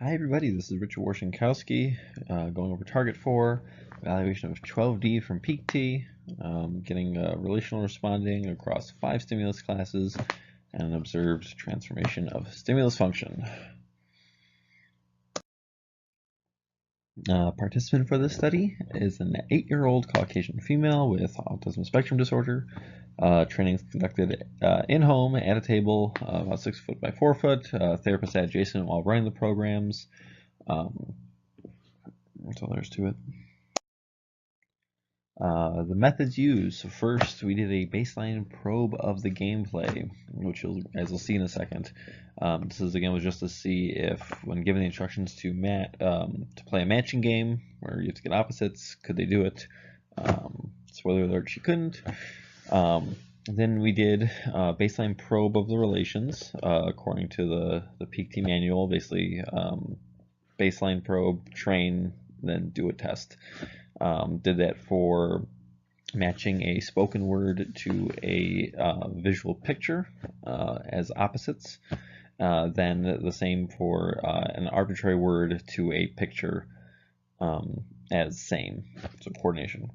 Hi everybody, this is Richard Warshankowski, going over target 4, evaluation of 12D from peak T, getting relational responding across 5 stimulus classes, and an observed transformation of stimulus function. Participant for this study is an 8-year-old Caucasian female with autism spectrum disorder. Training is conducted in-home at a table about 6 foot by 4 foot. Therapist sat adjacent while running the programs. That's all there is to it. The methods used. So first, we did a baseline probe of the gameplay, which you guys will see in a second. This is again was just to see if, when given the instructions to play a matching game where you have to get opposites, could they do it? Spoiler alert: she couldn't. Then we did a baseline probe of the relations according to the peak T manual. Basically, baseline probe, train, then do a test. Did that for matching a spoken word to a visual picture as opposites. Then the same for an arbitrary word to a picture as same, so coordination.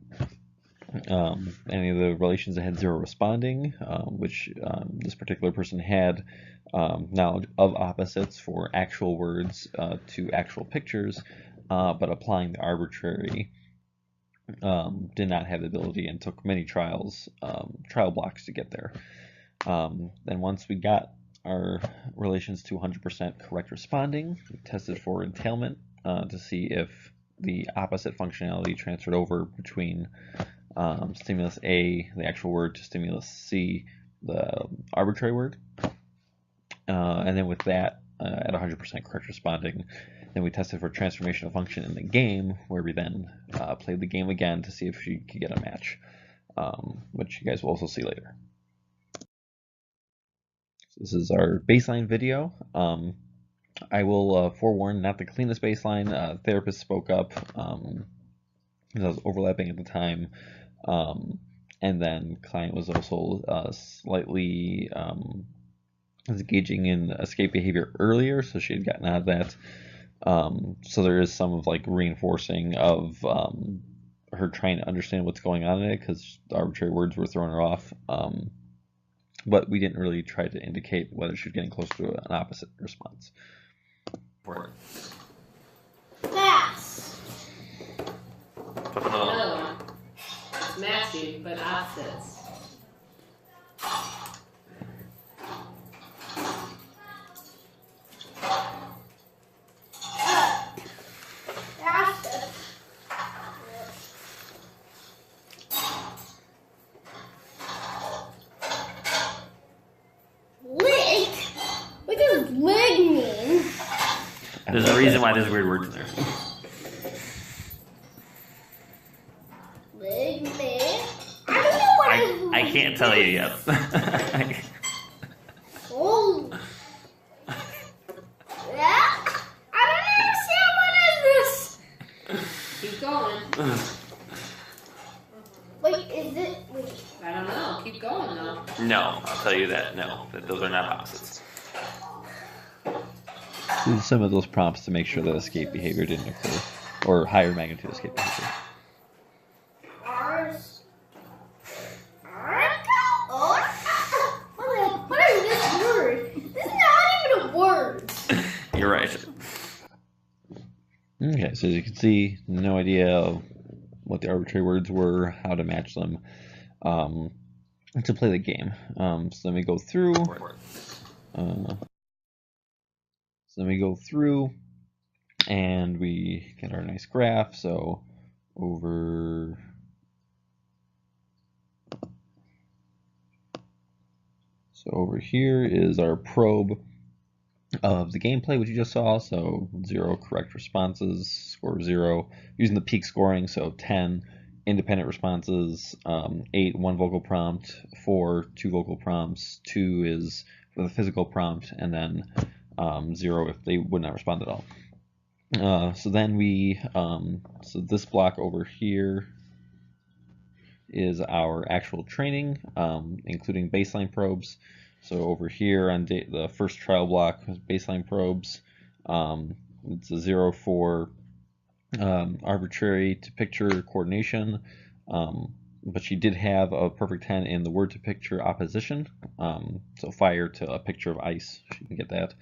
Any of the relations that had 0 responding, which this particular person had knowledge of opposites for actual words to actual pictures, but applying the arbitrary did not have the ability and took many trial blocks to get there. Then once we got our relations to 100% correct responding, we tested for entailment to see if the opposite functionality transferred over between stimulus A, the actual word, to stimulus C, the arbitrary word. And then with that, at 100% correct responding, then we tested for transformation of function in the game, where we then played the game again to see if she could get a match, which you guys will also see later. So this is our baseline video. I will forewarn, not the cleanest baseline. Therapist spoke up because I was overlapping at the time, and then client was also slightly engaging in escape behavior earlier, so she had gotten out of that. So there is some of reinforcing of her trying to understand what's going on in it, because the arbitrary words were throwing her off. But we didn't really try to indicate whether she was getting close to an opposite response. Fast. Another one. It's matching, but opposites. There's a reason why there's weird words in there. I don't know what I can't tell you yet. Oh. Yeah? I don't understand what is this. Keep going. Wait, is it? Wait. I don't know. Keep going though. No, I'll tell you that. No, those are not opposites. Use some of those prompts to make sure that escape behavior didn't occur, or higher magnitude escape behavior. What is this word? This is not even a word. You're right. Okay, so as you can see, no idea what the arbitrary words were, how to match them, to play the game. So then we go through. And we get our nice graph. So over here is our probe of the gameplay, which you just saw. So 0 correct responses, score 0, using the peak scoring. So 10 independent responses, 8 1 vocal prompt, 4 2 vocal prompts, 2 is for the physical prompt, and then 0 if they would not respond at all. So then so this block over here is our actual training, including baseline probes. So over here on the first trial block, baseline probes, It's a 0 for arbitrary to picture coordination, but she did have a perfect 10 in the word to picture opposition. So fire to a picture of ice, she can get that.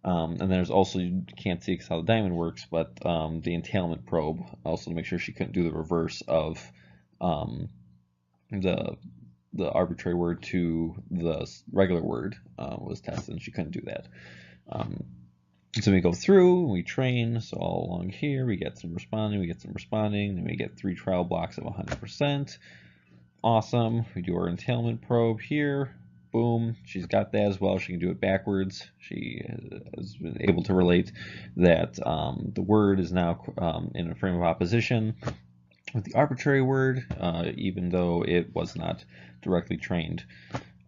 And there's also, you can't see how the diamond works, but the entailment probe, also to make sure she couldn't do the reverse of the arbitrary word to the regular word was tested, and she couldn't do that. So we go through, we train, so all along here we get some responding, then we get 3 trial blocks of 100%. Awesome. We do our entailment probe here. Boom, she's got that as well. She can do it backwards. She has been able to relate that the word is now in a frame of opposition with the arbitrary word, even though it was not directly trained.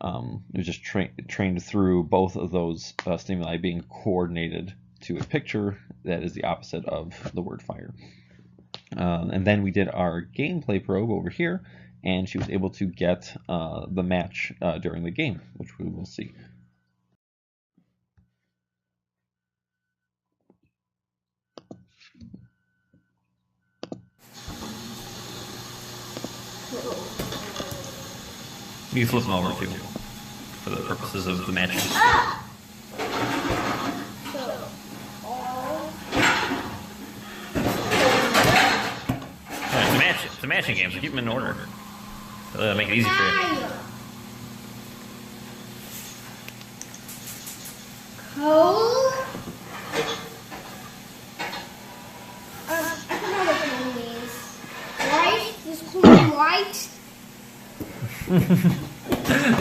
It was just trained through both of those stimuli being coordinated to a picture that is the opposite of the word fire. And then we did our gameplay probe over here, and she was able to get the match during the game, which we will see. You flip them over too, for the purposes of the matching. It's a matching game, so keep them in order. That'll make it easy for you. Cold. I don't know what the name is. White? Is cold and white?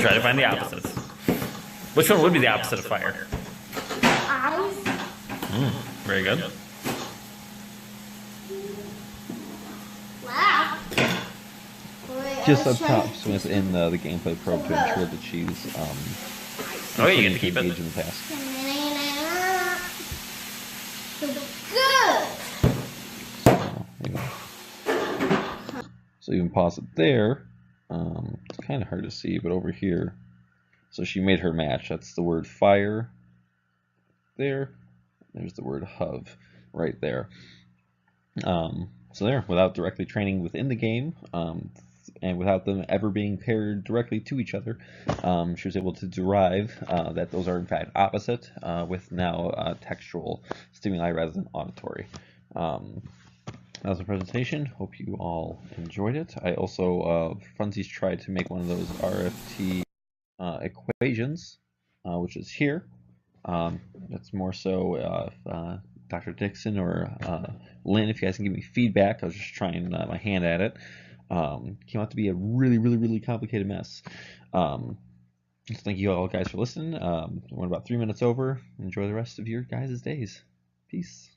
Try to find the opposites. Which one would be the opposite of fire? Eyes. Very good. Wow. Just up top, so it's in the gameplay probe to ensure that she's Oh yeah, you get to keep engaged it. in the past. So good. There you go. So you can pause it there. It's kind of hard to see, but over here, so she made her match. That's the word fire there. There's the word HUV right there. So there, without directly training within the game, and without them ever being paired directly to each other, she was able to derive that those are in fact opposite, with now textual stimuli rather than auditory. That was the presentation. Hope you all enjoyed it. I also, Funsies tried to make one of those RFT equations, which is here. It's more so Dr. Dixon or Lynn, if you guys can give me feedback. I was just trying my hand at it. Came out to be a really complicated mess. So thank you all guys for listening. Went about 3 minutes over. Enjoy the rest of your guys' days. Peace.